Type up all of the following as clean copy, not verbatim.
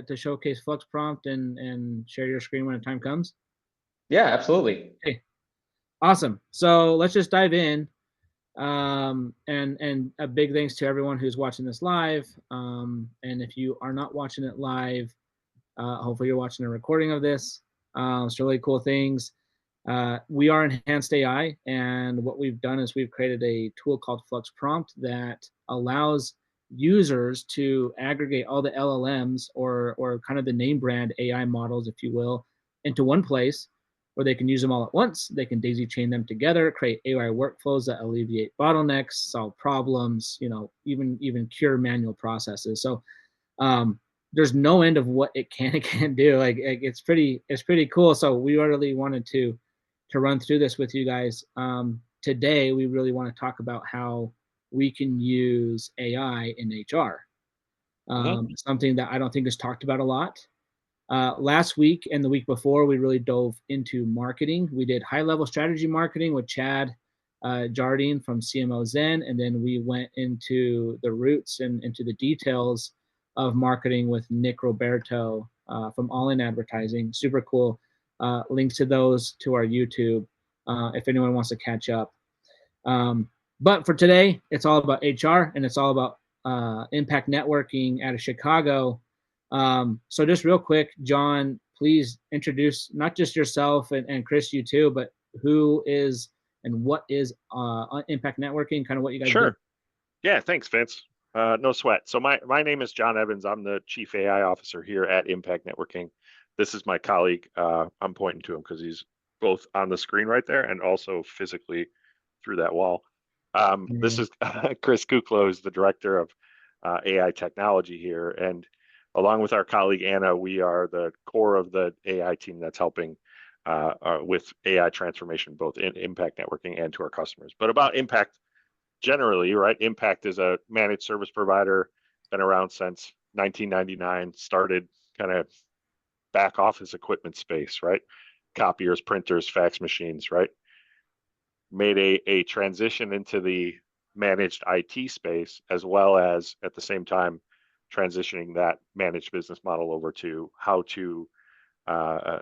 to showcase Flux Prompt and share your screen when the time comes? Yeah, absolutely. Okay, awesome. So let's just dive in. And a big thanks to everyone who's watching this live. And if you are not watching it live, hopefully you're watching a recording of this. It's really cool things. We are Enhanced AI, and what we've done is we've created a tool called Flux Prompt that allows users to aggregate all the LLMs or kind of the name brand AI models, if you will, into one place where they can use them all at once. They can daisy chain them together, create AI workflows that alleviate bottlenecks, solve problems, even cure manual processes. So there's no end of what it can and can't do. Like it's pretty cool. So we really wanted to run through this with you guys. Today we really want to talk about how we can use AI in HR. Something that I don't think is talked about a lot. Last week and the week before, we really dove into marketing. We did high-level strategy marketing with Chad Jardine from CMO Zen, and then we went into the roots and into the details of marketing with Nick Roberto from All In Advertising. Super cool. Links to those to our YouTube if anyone wants to catch up. But for today, it's all about HR and it's all about impact networking out of Chicago. So just real quick, Jon, please introduce not just yourself and Chris, you too, but who is and what is impact networking, kind of what you guys do. Sure. Yeah, thanks, Vince. No sweat. So my name is Jon Evans. I'm the Chief AI Officer here at Impact Networking. This is my colleague. I'm pointing to him because he's both on the screen right there and also physically through that wall. This is Chris Kuklo, who's the Director of AI Technology here. And along with our colleague Anna, we are the core of the AI team that's helping with AI transformation, both in Impact Networking and to our customers. But about Impact generally, right? Impact is a managed service provider, been around since 1999, started kind of back office equipment space, right? Copiers, printers, fax machines, right? Made a transition into the managed IT space, as well as at the same time transitioning that managed business model over to how to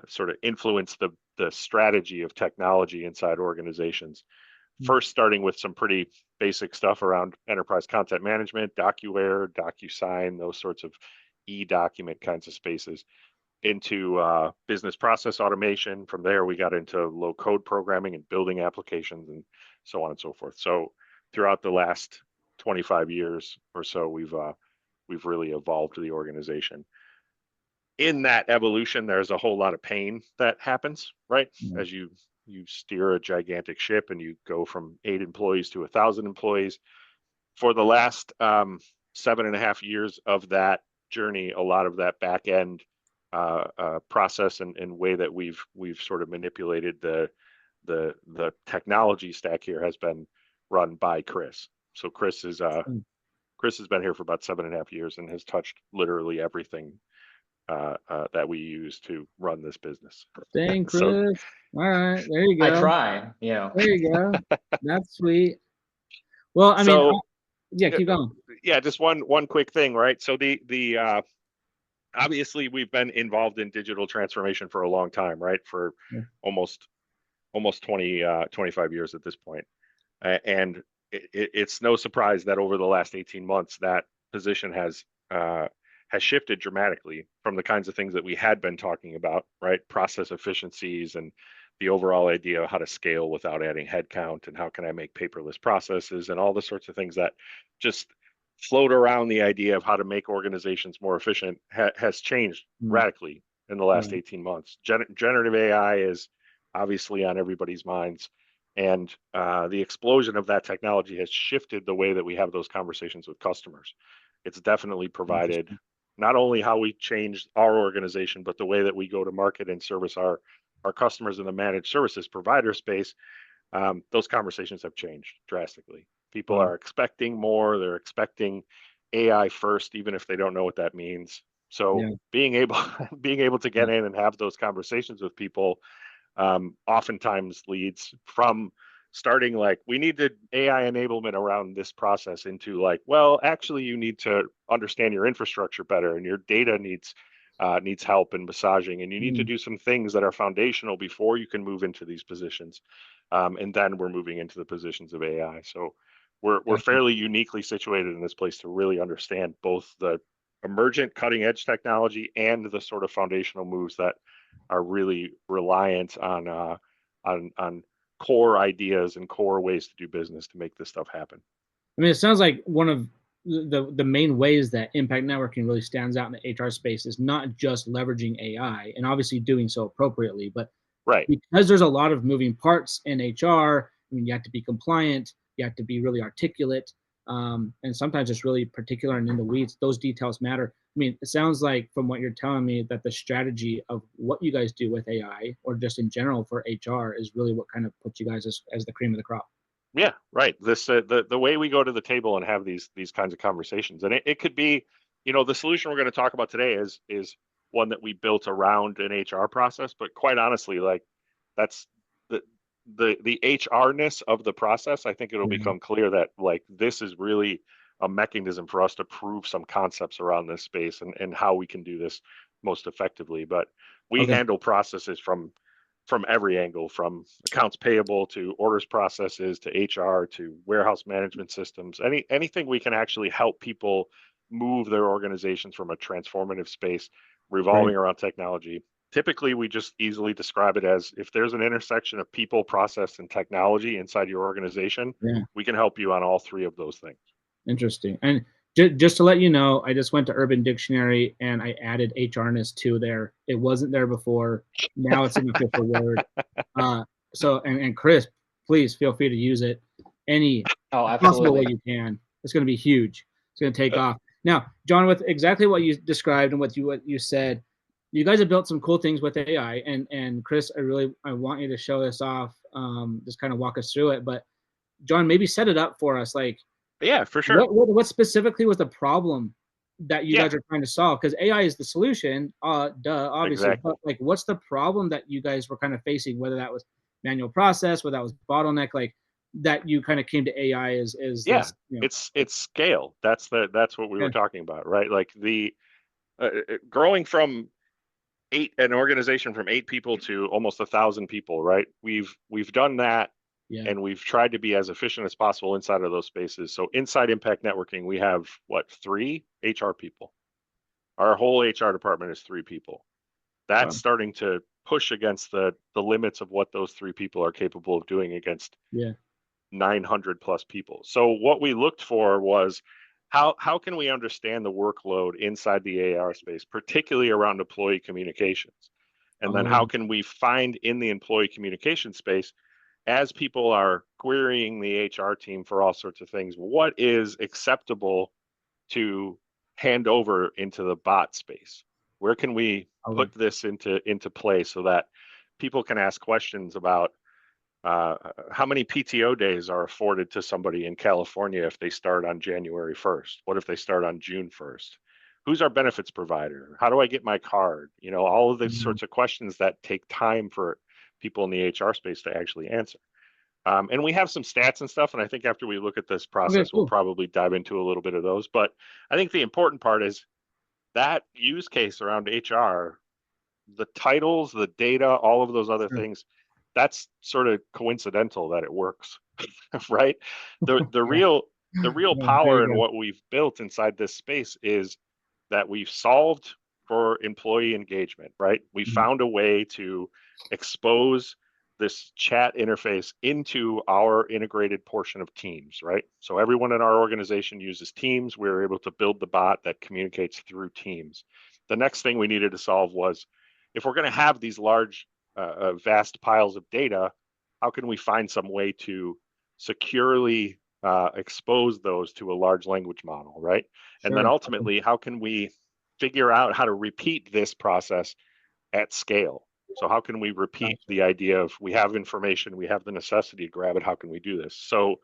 sort of influence the strategy of technology inside organizations. First, starting with some pretty basic stuff around enterprise content management, DocuWare, DocuSign, those sorts of e-document kinds of spaces, into business process automation. From there, we got into low code programming and building applications and so on and so forth. So throughout the last 25 years or so, we've really evolved the organization. In that evolution, there's a whole lot of pain that happens, right? As you steer a gigantic ship and you go from 8 employees to 1,000 employees. For the last 7.5 years of that journey, a lot of that back end process and way that we've sort of manipulated the technology stack here has been run by Chris. So Chris has been here for about 7.5 years and has touched literally everything that we use to run this business. Dang, Chris. So, all right, there you go. I try, There you go. That's sweet. Well, I mean, yeah, keep going. Yeah, just one quick thing, right? So the obviously we've been involved in digital transformation for a long time, right? For almost 25 years at this point. And it's no surprise that over the last 18 months, that position has shifted dramatically from the kinds of things that we had been talking about, right? Process efficiencies and the overall idea of how to scale without adding headcount and how can I make paperless processes and all the sorts of things that just float around the idea of how to make organizations more efficient has changed radically in the last 18 months. Generative AI is obviously on everybody's minds. And the explosion of that technology has shifted the way that we have those conversations with customers. It's definitely provided not only how we change our organization, but the way that we go to market and service our customers in the managed services provider space. Those conversations have changed drastically. People are expecting more. They're expecting AI first, even if they don't know what that means. So being able to get in and have those conversations with people oftentimes leads from starting like, we need the AI enablement around this process into like, well, actually you need to understand your infrastructure better and your data needs needs help and massaging, and you need to do some things that are foundational before you can move into these positions. And then we're moving into the positions of AI. So we're fairly uniquely situated in this place to really understand both the emergent cutting edge technology and the sort of foundational moves that are really reliant on core ideas and core ways to do business to make this stuff happen. I mean, it sounds like one of the main ways that impact networking really stands out in the HR space is not just leveraging AI and obviously doing so appropriately, but right, because there's a lot of moving parts in HR. I mean, you have to be compliant, you have to be really articulate, and sometimes it's really particular and in the weeds. Those details matter. I mean, it sounds like from what you're telling me that the strategy of what you guys do with AI or just in general for HR is really what kind of puts you guys as the cream of the crop. yeah, right. This the way we go to the table and have these kinds of conversations, and it could be, the solution we're going to talk about today is one that we built around an HR process, but quite honestly, like that's the HR-ness of the process. I think it'll become clear that like this is really a mechanism for us to prove some concepts around this space and how we can do this most effectively. But we Okay. handle processes from every angle, from accounts payable to orders processes to HR to warehouse management systems. Anything we can actually help people move their organizations from a transformative space revolving around technology. Typically, we just easily describe it as if there's an intersection of people, process, and technology inside your organization, Yeah. we can help you on all three of those things. Interesting. And just to let you know, I just went to Urban Dictionary and I added HRness to there. It wasn't there before. Now it's an official word. So, and Chris, please feel free to use it any possible way you can. It's going to be huge. It's going to take off. Now, John, with exactly what you described and what you said, you guys have built some cool things with AI. And Chris, I want you to show this off. Just kind of walk us through it. But John, maybe set it up for us. Like, yeah, for sure. What specifically was the problem that you guys are trying to solve? Because AI is the solution, obviously. Exactly. But like, what's the problem that you guys were kind of facing? Whether that was manual process, whether that was bottleneck, like that you kind of came to AI is yeah, this, it's scale. That's what we were talking about, right? Like the growing from an organization from 8 people to almost 1,000 people, right? We've done that. Yeah. And we've tried to be as efficient as possible inside of those spaces. So inside Impact Networking, we have 3 HR people. Our whole HR department is 3 people. That's starting to push against the limits of what those 3 people are capable of doing against 900 plus people. So what we looked for was how can we understand the workload inside the AR space, particularly around employee communications? And then how can we find in the employee communication space, as people are querying the HR team for all sorts of things, what is acceptable to hand over into the bot space? Where can we put this into play so that people can ask questions about how many PTO days are afforded to somebody in California if they start on January 1st? What if they start on June 1st? Who's our benefits provider? How do I get my card? All of these sorts of questions that take time for people in the HR space to actually answer. And we have some stats and stuff. And I think after we look at this process, we'll probably dive into a little bit of those. But I think the important part is that use case around HR, the titles, the data, all of those other things, that's sort of coincidental that it works, right? The real power in what we've built inside this space is that we've solved for employee engagement, right? We found a way to expose this chat interface into our integrated portion of Teams, right? So everyone in our organization uses Teams. We were able to build the bot that communicates through Teams. The next thing we needed to solve was, if we're going to have these large, vast piles of data, how can we find some way to securely expose those to a large language model, right? And then ultimately, how can we figure out how to repeat this process at scale? So how can we repeat the idea of, we have information, we have the necessity to grab it, how can we do this? So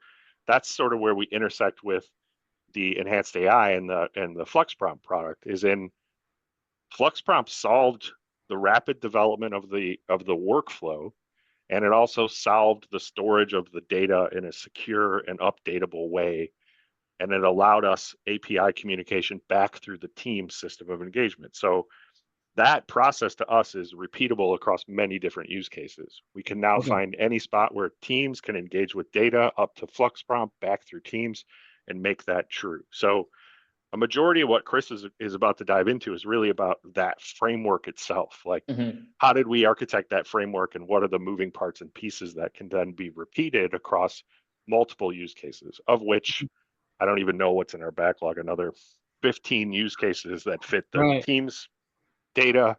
that's sort of where we intersect with the enhanced AI and the Flux Prompt product. Is in Flux Prompt solved the rapid development of the workflow, and it also solved the storage of the data in a secure and updatable way. And it allowed us API communication back through the team system of engagement. So that process to us is repeatable across many different use cases. We can now find any spot where teams can engage with data up to Flux prompt back through Teams and make that true. So a majority of what Chris is about to dive into is really about that framework itself. Like, how did we architect that framework, and what are the moving parts and pieces that can then be repeated across multiple use cases, of which I don't even know what's in our backlog, another 15 use cases that fit the Teams data,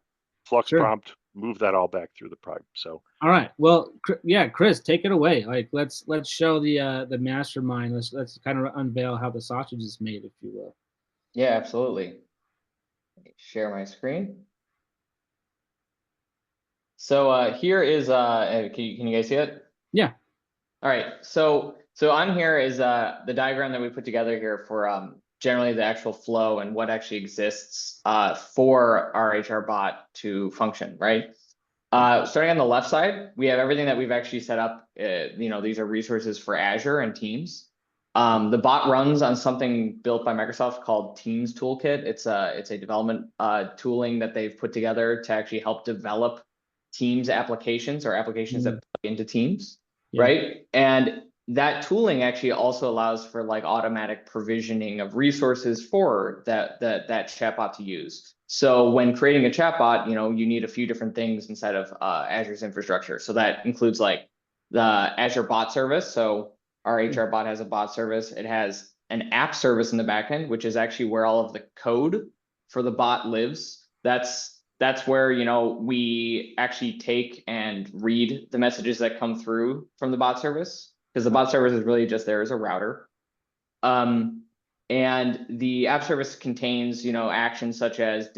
Flux prompt, move that all back through the pipe. So all right, well, yeah, Chris, take it away. Like, let's show the mastermind. Let's kind of unveil how the sausage is made, if you will. Yeah, absolutely. Let me share my screen. So here is can you guys see it? Yeah. All right. So on here is the diagram that we put together here for generally the actual flow and what actually exists for our HR bot to function, right? Starting on the left side, we have everything that we've actually set up. These are resources for Azure and Teams. The bot runs on something built by Microsoft called Teams Toolkit. It's a development tooling that they've put together to actually help develop Teams applications or applications that plug into Teams, right? And that tooling actually also allows for like automatic provisioning of resources for that chatbot to use. So when creating a chatbot, you need a few different things inside of Azure's infrastructure. So that includes like the Azure bot service. So our HR bot has a bot service. It has an app service in the backend, which is actually where all of the code for the bot lives. That's where we actually take and read the messages that come through from the bot service, because the bot service is really just there as a router. And the app service contains actions such as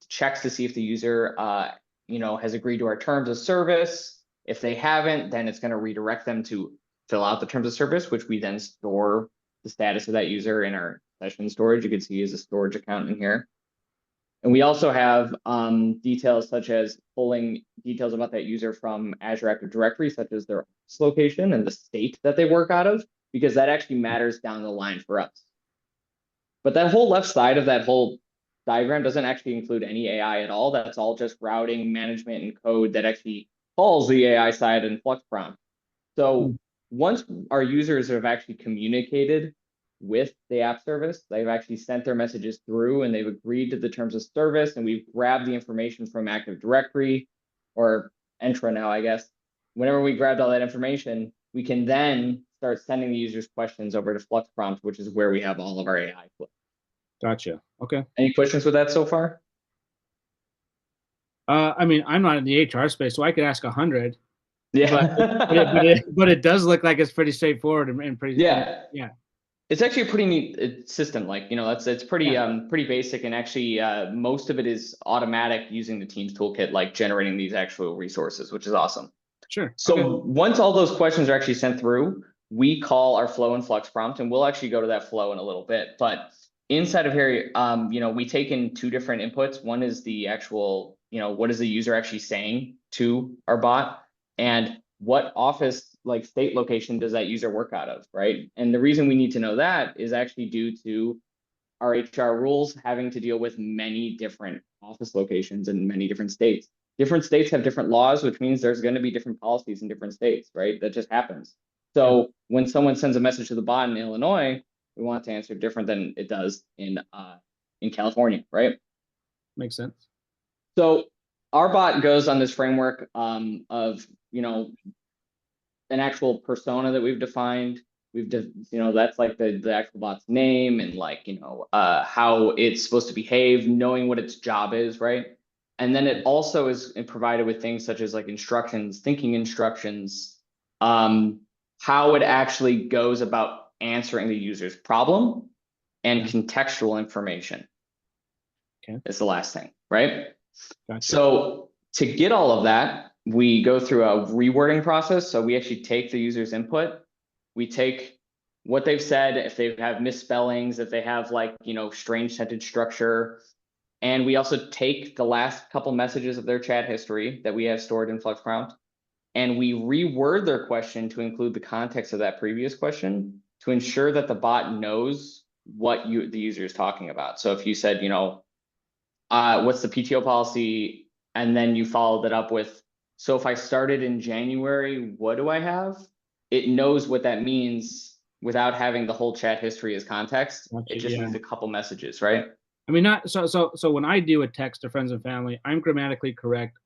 checks to see if the user has agreed to our terms of service. If they haven't, then it's going to redirect them to fill out the terms of service, which we then store the status of that user in our session storage. You can see as a storage account in here. And we also have details such as pulling details about that user from Azure Active Directory, such as their office location and the state that they work out of, because that actually matters down the line for us. But that whole left side of that whole diagram doesn't actually include any AI at all. That's all just routing, management, and code that actually calls the AI side in Flux prompt. So once our users have actually communicated with the app service, they've actually sent their messages through and they've agreed to the terms of service, and we've grabbed the information from Active Directory or Entra now, I guess. Whenever we grabbed all that information, we can then start sending the users questions over to Flux prompt, which is where we have all of our AI flow. Gotcha. Okay. Any questions with that so far? I mean, I'm not in the HR space, so I could ask 100. Yeah. but it does look like it's pretty straightforward and pretty. Yeah. Yeah. It's actually a pretty neat system. Like, it's pretty pretty basic, and actually most of it is automatic using the Teams toolkit, like generating these actual resources, which is awesome. Sure. So once all those questions are actually sent through, we call our flow in Flux prompt, and we'll actually go to that flow in a little bit. But inside of here, we take in two different inputs. One is the actual, what is the user actually saying to our bot, and what office, like state location, does that user work out of, right? And the reason we need to know that is actually due to our HR rules having to deal with many different office locations in many different states. Different states have different laws, which means there's going to be different policies in different states, right? That just happens. So when someone sends a message to the bot in Illinois, we want to answer different than it does in California, right? Makes sense. So our bot goes on this framework of an actual persona that we've defined. That's like the actual bot's name and like how it's supposed to behave, knowing what its job is, right? And then it also is provided with things such as like instructions, thinking instructions, how it actually goes about answering the user's problem, and contextual information. Okay. Is the last thing, right? Gotcha. So to get all of that, we go through a rewording process. So we actually take the user's input. We take what they've said, if they have misspellings, if they have like, strange sentence structure. And we also take the last couple messages of their chat history that we have stored in Flux prompt, and we reword their question to include the context of that previous question to ensure that the bot knows what the user is talking about. So if you said, what's the PTO policy? And then you followed it up with, so if I started in January, what do I have? It knows what that means without having the whole chat history as context. Gotcha, It just yeah. needs a couple messages, right? I mean, not so when I do a text to friends and family, I'm grammatically correct,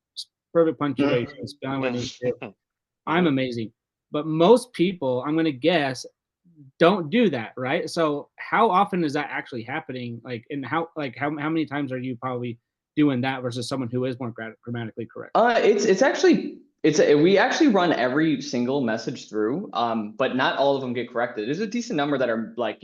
perfect punctuation, spelling what I need to. I'm amazing. But most people, I'm gonna guess, don't do that, right? So how often is that actually happening? Like, and how many times are you probably doing that versus someone who is more grammatically correct? It's actually we actually run every single message through, but not all of them get corrected. There's a decent number that are like,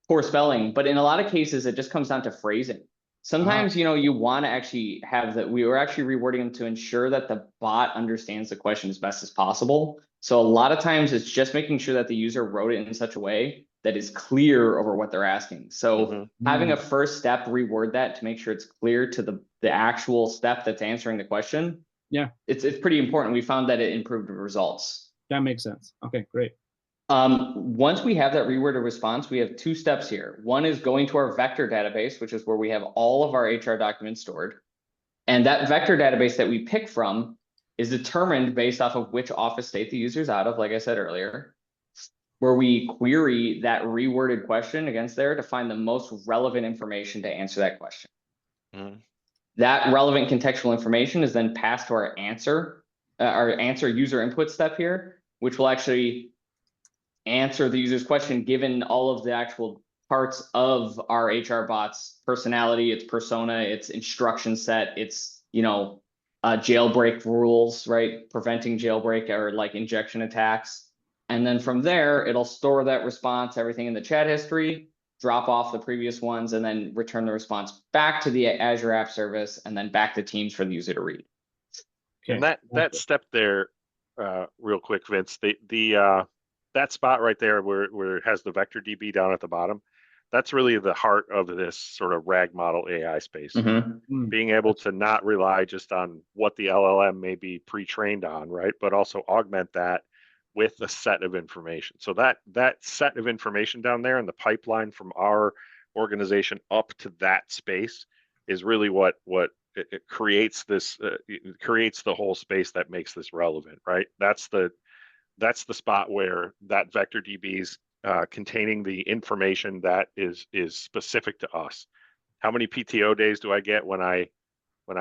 poor spelling, but in a lot of cases, it just comes down to phrasing. Sometimes, you want to actually have that. We were actually rewording them to ensure that the bot understands the question as best as possible. So a lot of times it's just making sure that the user wrote it in such a way that is clear over what they're asking. So having a first step reword that to make sure it's clear to the actual step that's answering the question. Yeah, it's pretty important. We found that it improved the results. that makes sense. Okay, great. Once we have that reworded response, we have two steps here. One is going to our vector database, which is where we have all of our HR documents stored. And that vector database that we pick from is determined based off of which office state the user's out of, like I said earlier, where we query that reworded question against there to find the most relevant information to answer that question. That relevant contextual information is then passed to our answer user input step here, which will actually answer the user's question given all of the actual parts of our HR bot's personality, its persona, its instruction set, its jailbreak rules, right? Preventing jailbreak or like injection attacks. And then from there, it'll store that response, everything in the chat history, drop off the previous ones, and then return the response back to the Azure App Service and then back to Teams for the user to read. Okay. And that step there, real quick, Vince, that spot right there where it has the vector DB down at the bottom, that's really the heart of this sort of RAG model AI space. Being able to not rely just on what the LLM may be pre-trained on, right? But also augment that with a set of information. So that set of information down there and the pipeline from our organization up to that space is really what it creates this, it creates the whole space that makes this relevant, right? That's the spot where that vector DB is containing the information that is specific to us. How many PTO days do I get when I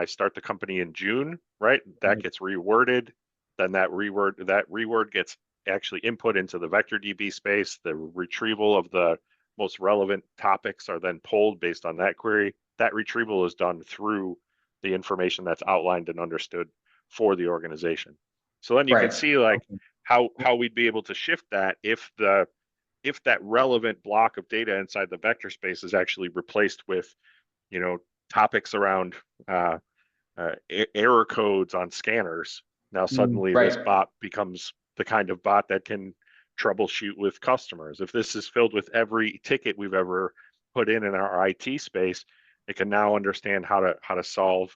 start the company in June, right? That gets reworded. Then that reword gets actually input into the vector DB space. The retrieval of the most relevant topics are then pulled based on that query. That retrieval is done through the information that's outlined and understood for the organization. So then you can see like how we'd be able to shift that if that relevant block of data inside the vector space is actually replaced with, topics around error codes on scanners. Now suddenly this bot becomes the kind of bot that can troubleshoot with customers. If this is filled with every ticket we've ever put in our IT space, it can now understand how to solve,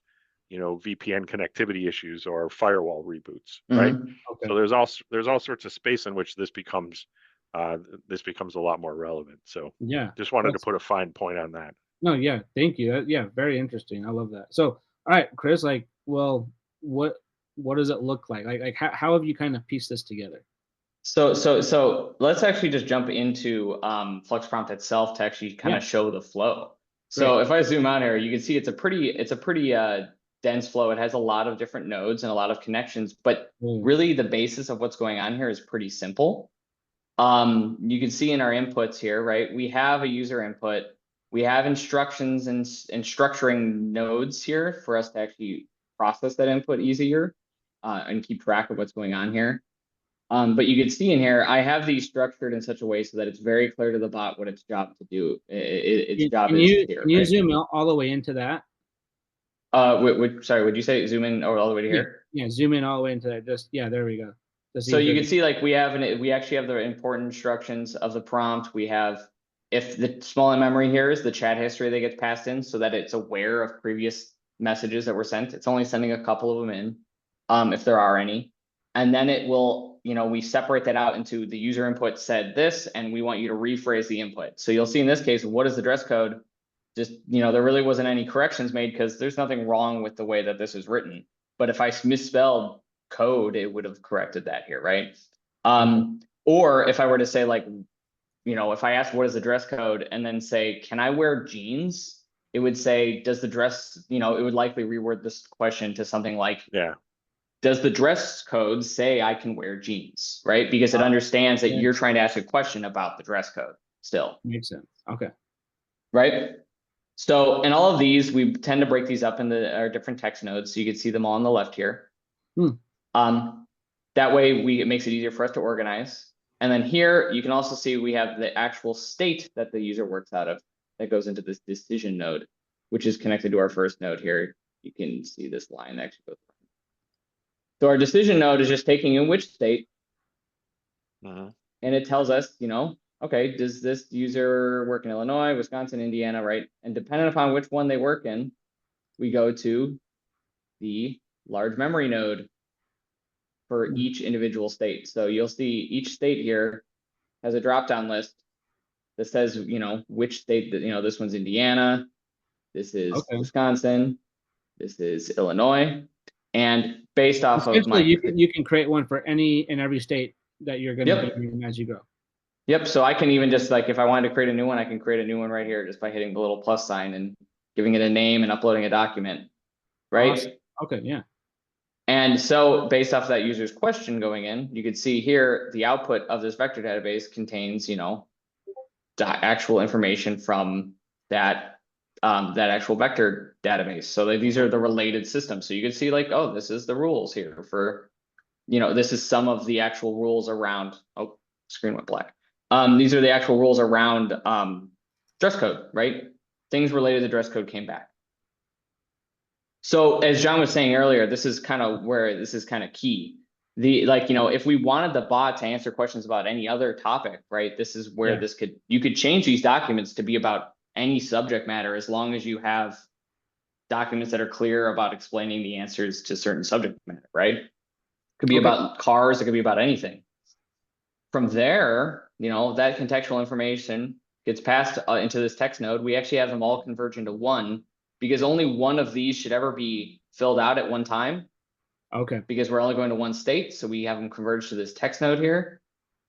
VPN connectivity issues or firewall reboots, right? Okay. So there's all sorts of space in which this becomes a lot more relevant. So yeah, just wanted to put a fine point on that. No, yeah, thank you. Yeah, very interesting. I love that. So, all right, Chris, like, well, what does it look like? Like how have you kind of pieced this together? So let's actually just jump into Flux Prompt itself to actually kind of show the flow. So if I zoom out here, you can see it's a pretty dense flow. It has a lot of different nodes and a lot of connections, but really the basis of what's going on here is pretty simple. You can see in our inputs here, right? We have a user input. We have instructions and structuring nodes here for us to actually process that input easier and keep track of what's going on here. But you can see in here, I have these structured in such a way so that it's very clear to the bot what its job to do. Its job is here. Can you zoom all the way into that? Sorry, would you say zoom in all the way to here? Yeah, zoom in all the way into that. There we go. So you can see like we actually have the important instructions of the prompt. We have, if the small in memory here is the chat history that gets passed in so that it's aware of previous messages that were sent. It's only sending a couple of them in, if there are any. And then it will, we separate that out into the user input said this, and we want you to rephrase the input. So you'll see in this case, what is the dress code? just, there really wasn't any corrections made because there's nothing wrong with the way that this is written. But if I misspelled code, it would have corrected that here, right? Or if I were to say like, if I ask what is the dress code and then say, can I wear jeans? It would say, does the dress, it would likely reword this question to something like, Yeah. does the dress code say I can wear jeans, right? Because it understands that you're trying to ask a question about the dress code still. Makes sense. Okay. Right? So in all of these, we tend to break these up into our different text nodes. So you can see them all on the left here. That way it makes it easier for us to organize. And then here you can also see we have the actual state that the user works out of that goes into this decision node, which is connected to our first node here. You can see this line actually goes. So our decision node is just taking in which state, and it tells us, okay, does this user work in Illinois, Wisconsin, Indiana, right? And depending upon which one they work in, we go to the large memory node for each individual state. So you'll see each state here has a drop-down list that says, which state that, this one's Indiana, this is Wisconsin, this is Illinois. And based off of my, you can create one for any and every state that you're going to be in as you go. Yep. So I can even just like, if I wanted to create a new one, I can create a new one right here just by hitting the little plus sign and giving it a name and uploading a document. Right. Awesome. Okay. Yeah. And so based off that user's question going in, you can see here, the output of this vector database contains, the actual information from that actual vector database. So these are the related systems. So you can see like, oh, this is the rules here for, this is some of the actual rules around, oh, screen went black. These are the actual rules around dress code, right? Things related to dress code came back. So as John was saying earlier, this is kind of where this is kind of key. If we wanted the bot to answer questions about any other topic, right? This is where you could change these documents to be about any subject matter as long as you have documents that are clear about explaining the answers to certain subject matter, right? It could be about cars, it could be about anything. From there, that contextual information gets passed into this text node. We actually have them all converge into one because only one of these should ever be filled out at one time. Okay. Because we're only going to one state. So we have them converge to this text node here,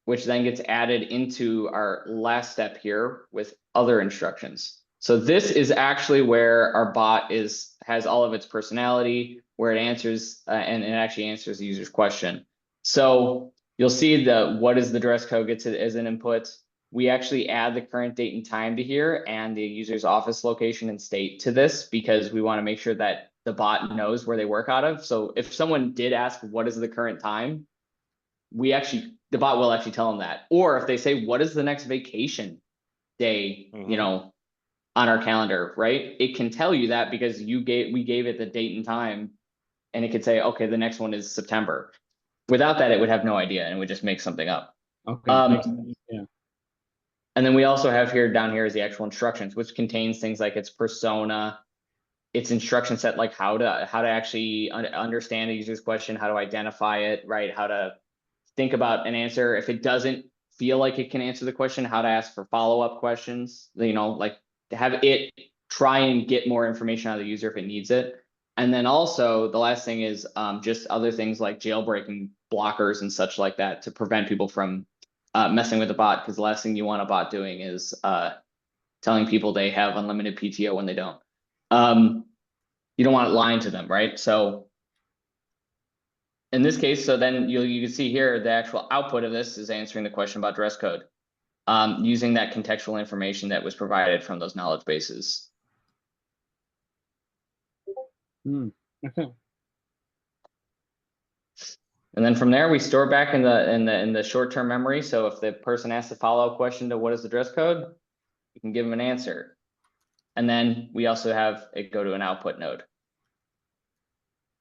which then gets added into our last step here with other instructions. So this is actually where our bot has all of its personality, where it answers and it actually answers the user's question. So you'll see what is the dress code gets it as an input. We actually add the current date and time to here and the user's office location and state to this because we want to make sure that the bot knows where they work out of. So if someone did ask what is the current time, the bot will actually tell them that. Or if they say, what is the next vacation day, on our calendar, right? It can tell you that because we gave it the date and time, and it could say, okay, the next one is September. Without that, it would have no idea and would just make something up. Okay. Yeah. And then we also have down here is the actual instructions, which contains things like its persona, its instruction set, like how to actually understand a user's question, how to identify it, right? How to think about an answer. If it doesn't feel like it can answer the question, how to ask for follow-up questions, like to have it try and get more information out of the user if it needs it. And then also the last thing is just other things like jailbreaking blockers and such like that to prevent people from messing with the bot, because the last thing you want a bot doing is telling people they have unlimited PTO when they don't. You don't want it lying to them, right? So in this case, so then you can see here the actual output of this is answering the question about dress code using that contextual information that was provided from those knowledge bases. Okay. And then from there, we store back in the short-term memory. So if the person asks a follow-up question to what is the dress code, we can give them an answer. And then we also have it go to an output node,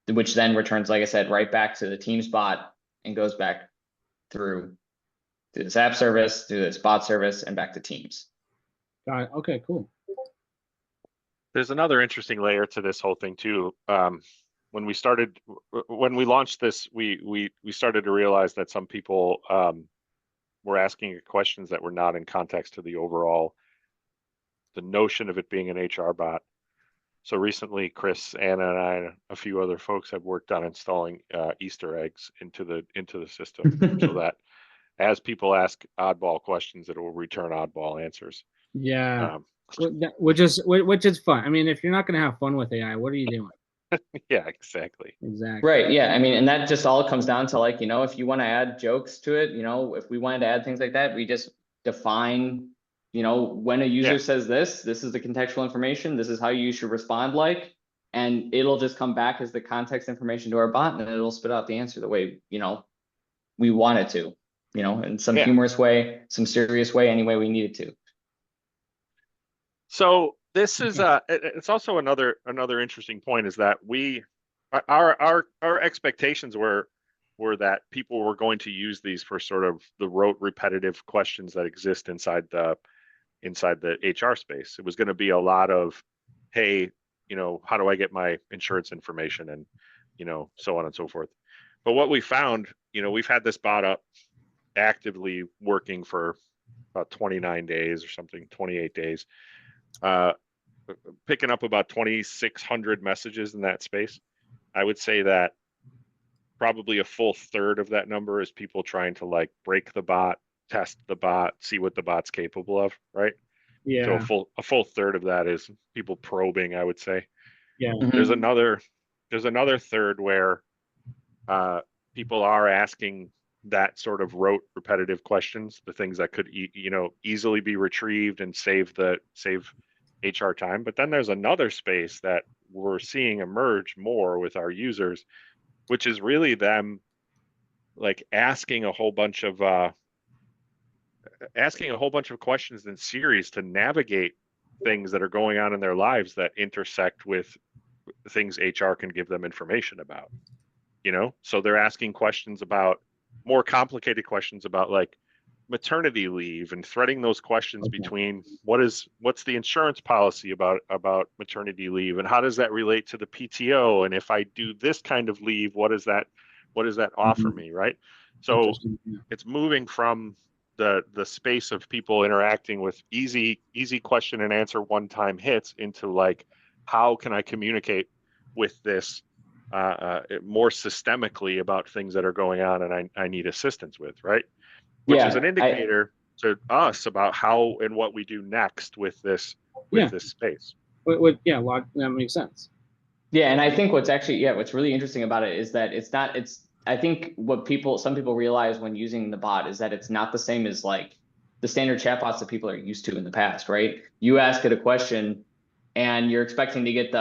which then returns, like I said, right back to the Teams bot and goes back through this app service, through this bot service, and back to Teams. Got it. Okay, cool. There's another interesting layer to this whole thing too. When we launched this, we started to realize that some people were asking questions that were not in context to the overall the notion of it being an HR bot. So recently, Chris, Anna, and I, and a few other folks have worked on installing Easter eggs into the system so that as people ask oddball questions, it will return oddball answers. Yeah. Which is fun. I mean, if you're not going to have fun with AI, what are you doing? Yeah, exactly. Right. Yeah. I mean, and that just all comes down to like, you know, if you want to add jokes to it, you know, if we wanted to add things like that, we just define, you know, when a user says this is the contextual information. This is how you should respond like, and it'll just come back as the context information to our bot, and it'll spit out the answer the way, you know, we want it to, you know, in some humorous way, some serious way, any way we need it to. So this is it's also another interesting point is that our expectations were that people were going to use these for sort of the rote repetitive questions that exist inside the HR space. It was going to be a lot of, hey, you know, how do I get my insurance information, and, you know, so on and so forth. But what we found, you know, we've had this bot up actively working for about 29 days or something, 28 days, picking up about 2,600 messages in that space. I would say that probably a full third of that number is people trying to like break the bot, test the bot, see what the bot's capable of, right? Yeah. So a full third of that is people probing, I would say. Yeah. There's another third where people are asking that sort of rote repetitive questions, the things that could you know, easily be retrieved and save HR time. But then there's another space that we're seeing emerge more with our users, which is really them like asking a whole bunch of questions in series to navigate things that are going on in their lives that intersect with things HR can give them information about, you know? So they're asking questions about more complicated questions about like maternity leave and threading those questions between what's the insurance policy about maternity leave, and how does that relate to the PTO, and if I do this kind of leave, what does that offer me, right? So it's moving from the space of people interacting with easy question and answer one-time hits into like, how can I communicate with this more systemically about things that are going on and I need assistance with, right? Which is an indicator to us about how and what we do next with this space. That makes sense. Yeah, and I think what's really interesting about it is that I think what some people realize when using the bot is that it's not the same as like the standard chatbots that people are used to in the past, right? You ask it a question and you're expecting to get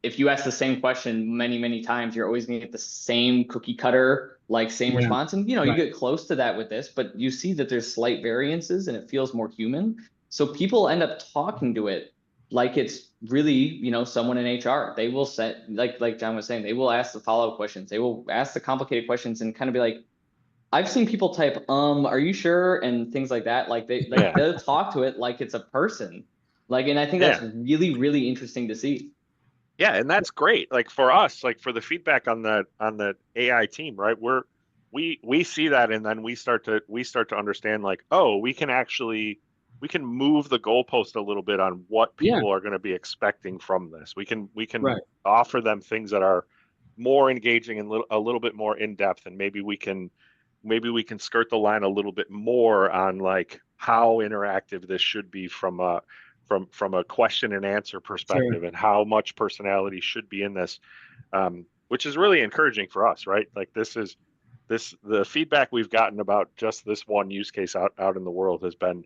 if you ask the same question many times, you're always gonna get the same cookie cutter, like same response. And, you know, you get close to that with this, but you see that there's slight variances and it feels more human. So people end up talking to it like it's really, you know, someone in HR. They will set, like John was saying, they will ask the follow-up questions. They will ask the complicated questions and kind of be like, I've seen people type, are you sure? And things like that. Like they'll talk to it like it's a person. Like, and I think that's really, really interesting to see. Yeah, and that's great. Like for us, like for the feedback on the AI team, right? We see that, and then we start to understand like, oh, we can move the goalpost a little bit on what people are going to be expecting from this. We can offer them things that are more engaging and a little bit more in depth, and maybe we can skirt the line a little bit more on like how interactive this should be from a question and answer perspective, and how much personality should be in this, which is really encouraging for us, right? Like the feedback we've gotten about just this one use case out in the world has been,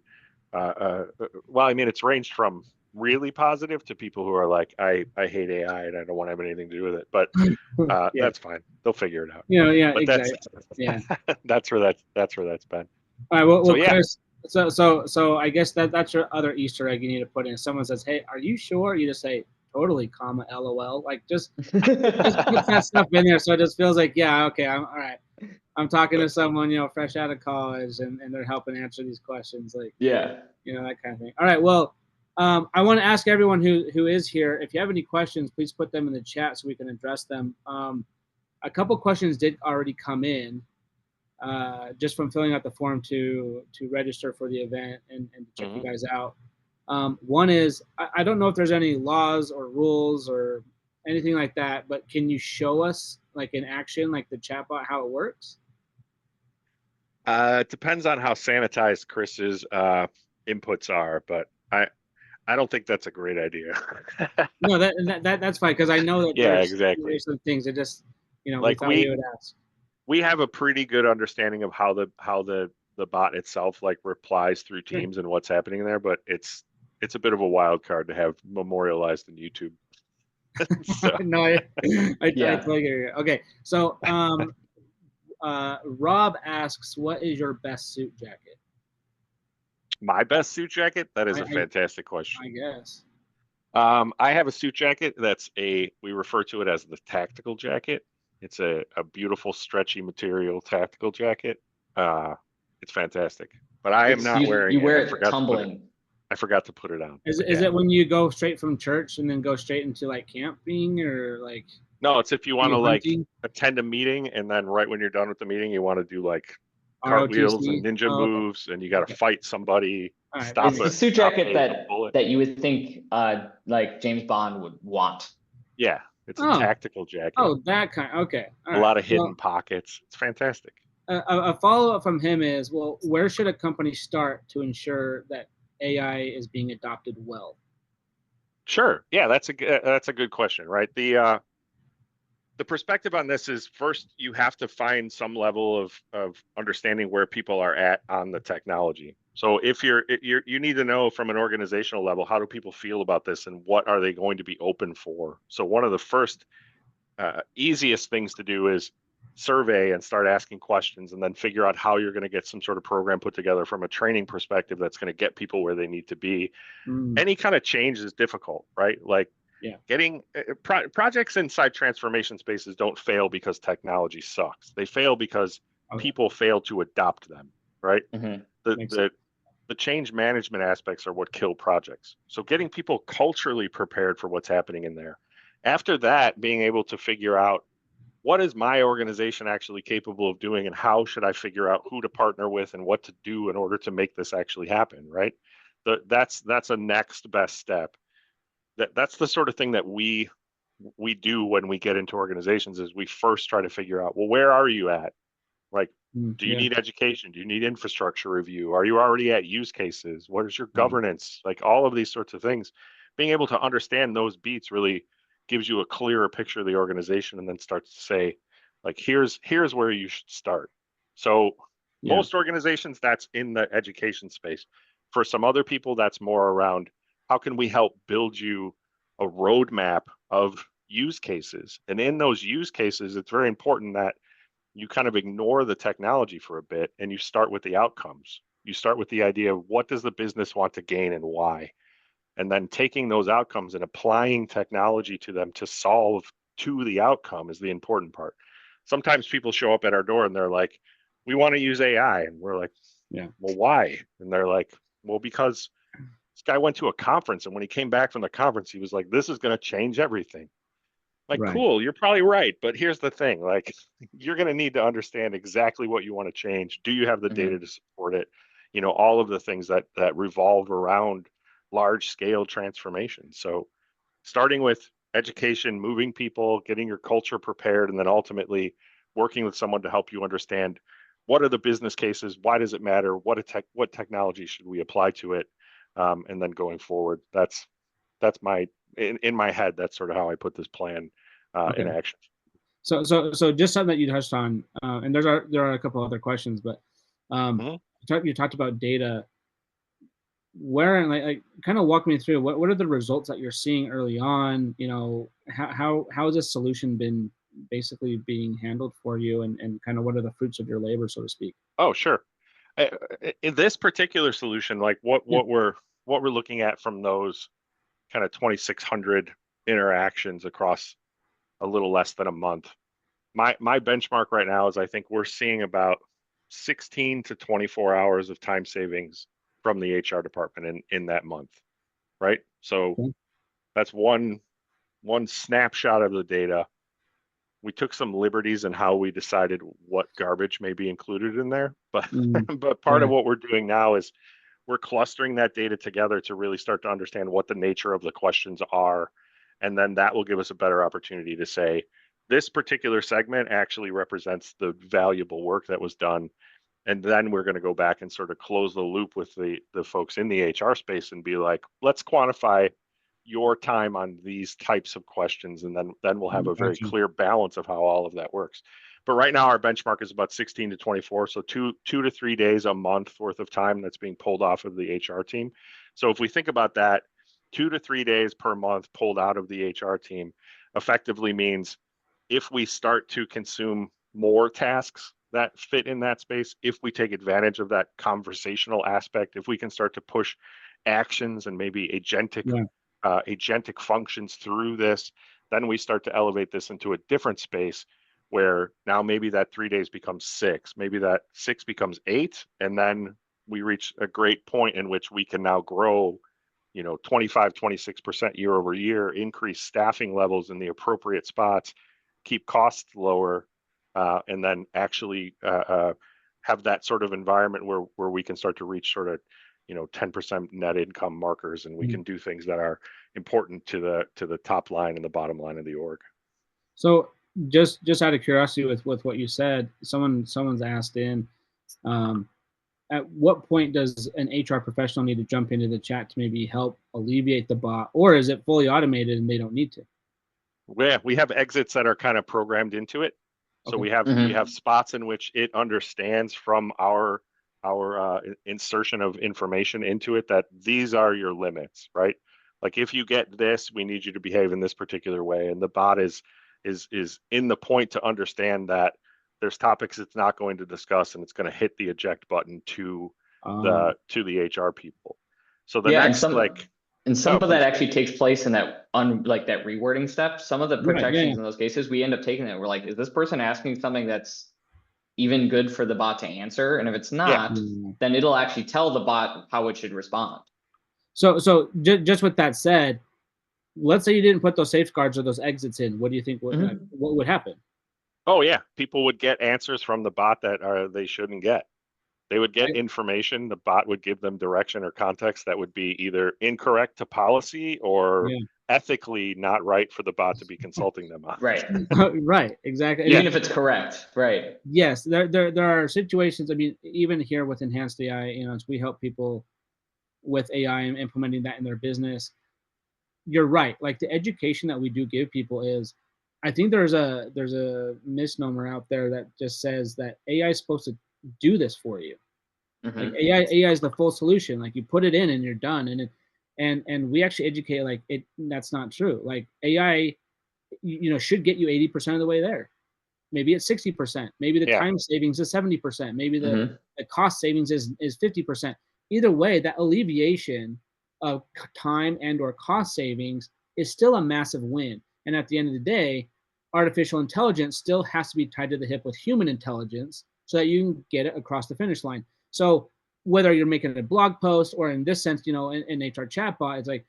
well, I mean, it's ranged from really positive to people who are like, I hate AI and I don't want to have anything to do with it, but that's fine. They'll figure it out. But exactly. That's where that's been. All right. Well, Chris, so I guess that's your other Easter egg you need to put in. If someone says, "Hey, are you sure?" You just say, "Totally, comma, LOL." Like just put that stuff in there, so it just feels like, yeah, okay, I'm all right. I'm talking to someone, you know, fresh out of college, and they're helping answer these questions, like, you know, that kind of thing. All right. Well, I want to ask everyone who is here, if you have any questions, please put them in the chat so we can address them. A couple questions did already come in. Just from filling out the form to register for the event and to check you guys out. One is I don't know if there's any laws or rules or anything like that, but can you show us like in action, like the chatbot, how it works? It depends on how sanitized Chris's inputs are, but I don't think that's a great idea. No, that's fine because I know that Yeah, exactly. there's some things that just we Like thought we would ask. we have a pretty good understanding of how the bot itself like replies through Sure. Teams and what's happening there, but it's a bit of a wild card to have memorialized in YouTube. So No, I Yeah. totally get you. Okay, so Rob asks, "What is your best suit jacket?" my best suit jacket, that is a I fantastic question. I guess. I have a suit jacket we refer to it as the tactical jacket. It's a beautiful stretchy material tactical jacket. It's fantastic, but I am It's not wearing you it. wear I it forgot to put it. tumbling. I forgot to put it on. Is But is yeah. it when you go straight from church and then go straight into like camping or like No, it's if you want to like hunting? attend a meeting and then right when you're done with the meeting, you want to do like cartwheels and ROTC? ninja Oh, okay. moves, and you got to Okay. fight somebody, All right. It's the suit stop jacket a bullet. that you would think like James Bond would want. Yeah, it's a Oh. tactical jacket. Oh, that kind. Okay. All A lot of hidden pockets. It's fantastic. A follow up from him is, well, where should a company start to ensure that AI is being adopted well? Sure. Yeah, that's a good question, right? The perspective on this is first you have to find some level of understanding where people are at on the technology. So if you need to know from an organizational level, how do people feel about this and what are they going to be open for? So one of the first easiest things to do is survey and start asking questions and then figure out how you're going to get some sort of program put together from a training perspective that's going to get people where they need to be. Any kind of change is difficult, right? Like getting projects inside transformation spaces don't fail because technology sucks. They fail because people fail to adopt them, right? The change management aspects are what kill projects. So getting people culturally prepared for what's happening in there. After that, being able to figure out what is my organization actually capable of doing and how should I figure out who to partner with and what to do in order to make this actually happen, right? That's a next best step. That's the sort of thing that we do when we get into organizations is we first try to figure out, well, where are you at? Like, do you need education? Do you need infrastructure review? Are you already at use cases? What is your governance? Like all of these sorts of things. Being able to understand those beats really gives you a clearer picture of the organization and then starts to say, like, here's where you should start. So most organizations, that's in the education space. For some other people, that's more around how can we help build you a roadmap of use cases? And in those use cases, it's very important that you kind of ignore the technology for a bit and you start with the outcomes. You start with the idea of what does the business want to gain and why? And then taking those outcomes and applying technology to them to solve to the outcome is the important part. Sometimes people show up at our door and they're like, we want to use AI. And we're like, well, why? And they're like, well, because this guy went to a conference and when he came back from the conference, he was like, this is going to change everything. Like, cool, you're probably right. But here's the thing, like, you're going to need to understand exactly what you want to change. Do you have the data to support it? You know, all of the things that revolve around large scale transformation. So starting with education, moving people, getting your culture prepared, and then ultimately working with someone to help you understand what are the business cases, why does it matter, what technology should we apply to it, and then going forward. That's my in my head. That's sort of how I put this plan in action. So just something that you touched on, and there are a couple other questions, but you talked about data. Where and like kind of walk me through what are the results that you're seeing early on? You know, how has this solution been basically being handled for you, and kind of what are the fruits of your labor, so to speak? Oh, sure. In this particular solution, like what we're looking at from those kind of 2,600 interactions across a little less than a month. My benchmark right now is I think we're seeing about 16 to 24 hours of time savings from the HR department in that month, right? So that's one snapshot of the data. We took some liberties in how we decided what garbage may be included in there, but but part of what we're doing now is we're clustering that data together to really start to understand what the nature of the questions are. And then that will give us a better opportunity to say, this particular segment actually represents the valuable work that was done. And then we're going to go back and sort of close the loop with the folks in the HR space and be like, let's quantify your time on these types of questions. And then we'll have a very clear balance of how all of that works. But right now our benchmark is about 16 to 24. So two to 3 days a month worth of time that's being pulled off of the HR team. So if we think about that, 2 to 3 days per month pulled out of the HR team effectively means if we start to consume more tasks that fit in that space, if we take advantage of that conversational aspect, if we can start to push actions and maybe agentic functions through this, then we start to elevate this into a different space where now maybe that 3 days becomes 6, maybe that 6 becomes 8, and then we reach a great point in which we can now grow 25, 26% year over year, increase staffing levels in the appropriate spots, keep costs lower, and then actually have that sort of environment where we can start to reach sort of 10% net income markers, and we can do things that are important to the top line and the bottom line of the org. So just out of curiosity with what you said, someone's asked in, at what point does an HR professional need to jump into the chat to maybe help alleviate the bot, or is it fully automated and they don't need to? Yeah, we have exits that are kind of programmed into it. So we have spots in which it understands from our insertion of information into it that these are your limits, right? Like if you get this, we need you to behave in this particular way, and the bot is in the point to understand that there's topics it's not going to discuss, and it's going to hit the eject button to the HR people. So the next and some of that actually takes place in that that rewording step. Some of the protections in those cases, we end up taking it. We're like, is this person asking something that's even good for the bot to answer? And if it's not, then it'll actually tell the bot how it should respond. So just with that said, let's say you didn't put those safeguards or those exits in. What do you think what would happen? Oh yeah, people would get answers from the bot that they shouldn't get. They would get information. The bot would give them direction or context that would be either incorrect to policy or ethically not right for the bot to be consulting them on. Right. Right. Exactly. Even if it's correct. Right. Yes. There are situations. I mean, even here with enhanced AI, as we help people with AI and implementing that in their business, you're right. Like the education that we do give people is, I think there's a misnomer out there that just says that AI is supposed to do this for you. Like AI is the full solution. Like you put it in and you're done. And we actually educate like it. That's not true. Like AI, should get you 80% of the way there. Maybe it's 60%. Maybe the time savings is 70%. Maybe the cost savings is 50%. Either way, that alleviation of time and or cost savings is still a massive win. And at the end of the day, artificial intelligence still has to be tied to the hip with human intelligence so that you can get it across the finish line. So whether you're making a blog post or in this sense, in HR chatbot, it's like,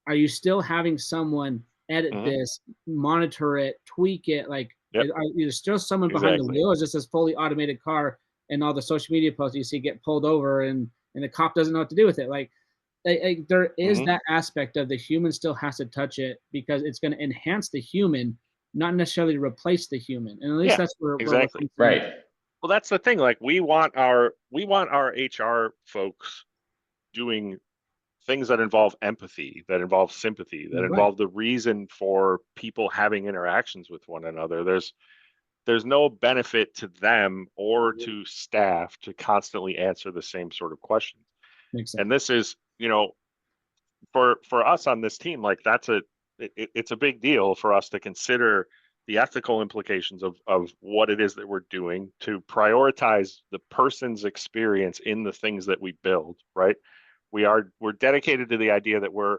are you still having someone edit this, monitor it, tweak it? Like, is still someone behind the wheel? Or is this this fully automated car and all the social media posts you see get pulled over and the cop doesn't know what to do with it? Like there is that aspect of the human still has to touch it because it's going to enhance the human, not necessarily replace the human. And at least that's where right. Well, that's the thing. Like we want our HR folks doing things that involve empathy, that involve sympathy, that involve the reason for people having interactions with one another. There's no benefit to them or to staff to constantly answer the same sort of questions. And this is, for us on this team, like it's a big deal for us to consider the ethical implications of what it is that we're doing, to prioritize the person's experience in the things that we build, right? We're dedicated to the idea that we're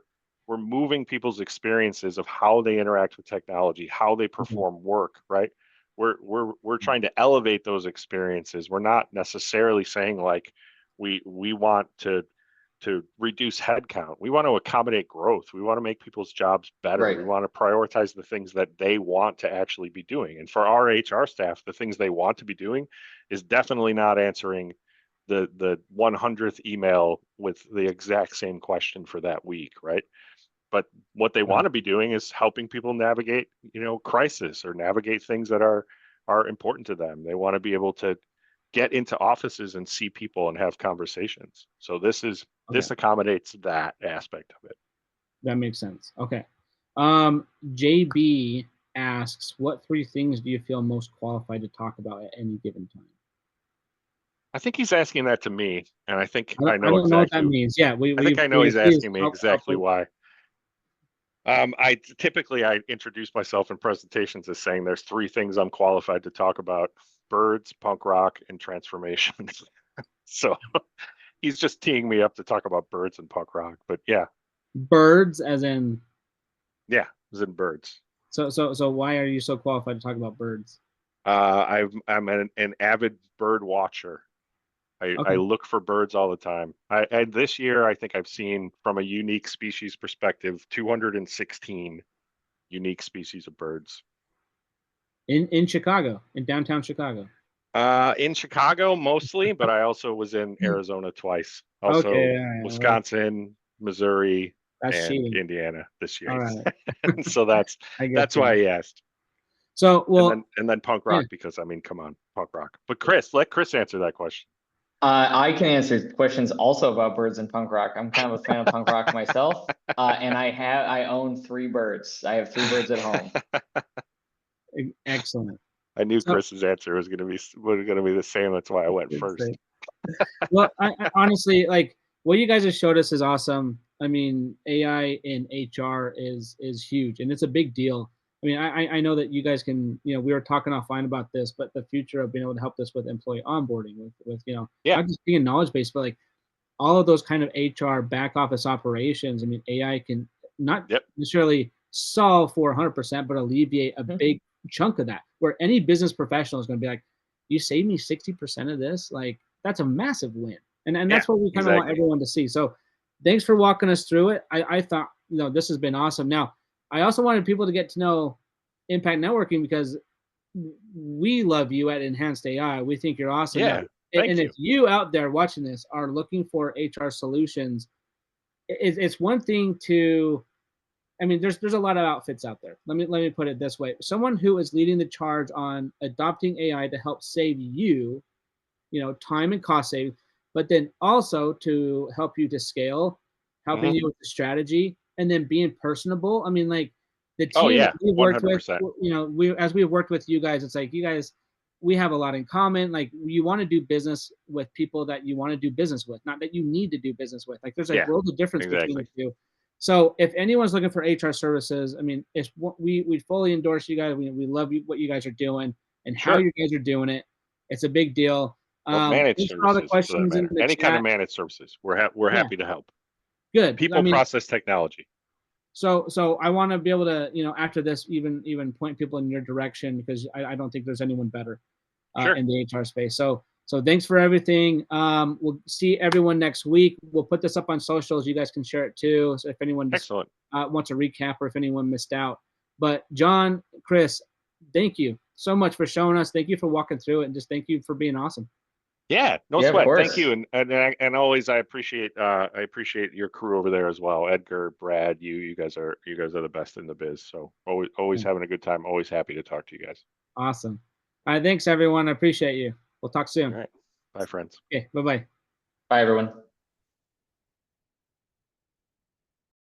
moving people's experiences of how they interact with technology, how they perform work, right? We're trying to elevate those experiences. We're not necessarily saying like we want to reduce headcount. We want to accommodate growth. We want to make people's jobs better. We want to prioritize the things that they want to actually be doing. And for our HR staff, the things they want to be doing is definitely not answering the 100th email with the exact same question for that week, right? But what they want to be doing is helping people navigate, crisis or navigate things that are important to them. They want to be able to get into offices and see people and have conversations. So this accommodates that aspect of it. That makes sense. Okay. JB asks, what 3 things do you feel most qualified to talk about at any given time? I think he's asking that to me, and I think I don't know what that means. Yeah, I think I know he's asking me exactly why. I typically introduce myself in presentations as saying there's 3 things I'm qualified to talk about: birds, punk rock, and transformation. So he's just teeing me up to talk about birds and punk rock, but yeah. Birds as in? Yeah, as in birds. So why are you so qualified to talk about birds? I'm an avid bird watcher. I look for birds all the time. This year, I think I've seen, from a unique species perspective, 216 unique species of birds. In Chicago, in downtown Chicago? In Chicago mostly, but I also was in Arizona twice. Also Wisconsin, Missouri, and cheating. Indiana this year. All right. So that's why he asked. So, well, and then punk rock, because I mean, come on, punk rock. But let Chris answer that question. I can answer questions also about birds and punk rock. I'm kind of a fan of punk rock myself, and I own 3 birds. I have 3 birds at home. Excellent. I knew Chris's answer was going to be the same. That's why I went first. Well, I honestly, like, what you guys have showed us is awesome. I mean, AI in HR is huge, and it's a big deal. I mean, I know that you guys can, we were talking offline about this, but the future of being able to help this with employee onboarding, with not just being knowledge based, but like all of those kind of HR back office operations. I mean, AI can not necessarily solve for 100%, but alleviate a big chunk of that, where any business professional is going to be like, you save me 60% of this. Like, that's a massive win. And that's what we kind of want everyone to see. So thanks for walking us through it. I thought, this has been awesome. Now, I also wanted people to get to know Impact Networking, because we love you at Enhanced AI. We think you're awesome. Yeah. And if you out there watching this are looking for HR solutions, it's one thing to, I mean, there's a lot of outfits out there. Let me put it this way. Someone who is leading the charge on adopting AI to help save you, time and cost saving, but then also to help you to scale, helping you with the strategy, and then being personable. I mean, like, the team that we've worked 100%. With, as we've worked with you guys, it's like, you guys, we have a lot in common. Like, you want to do business with people that you want to do business with, not that you need to do business with. Like, there's a world of difference between the two. So if anyone's looking for HR services, I mean, we fully endorse you guys. We love what you guys are doing and how you guys are doing it. It's a big deal. Managed services, all the questions in any kind of managed services, we're happy to help. Good. People, process, technology. So I want to be able to, after this, even point people in your direction, because I don't think there's anyone better in the HR space. So thanks for everything. We'll see everyone next week. We'll put this up on socials. You guys can share it too. So if anyone wants a recap, or if anyone missed out. But John, Chris, thank you so much for showing us. Thank you for walking through it, and just thank you for being awesome. Yeah, no sweat. Thank you, and always I appreciate your crew over there as well. Edgar, Brad, you guys are the best in the biz. So always having a good time. Always happy to talk to you guys. Awesome. All right, thanks everyone. I appreciate you. We'll talk soon. All right, bye friends. Okay, bye-bye. Bye everyone.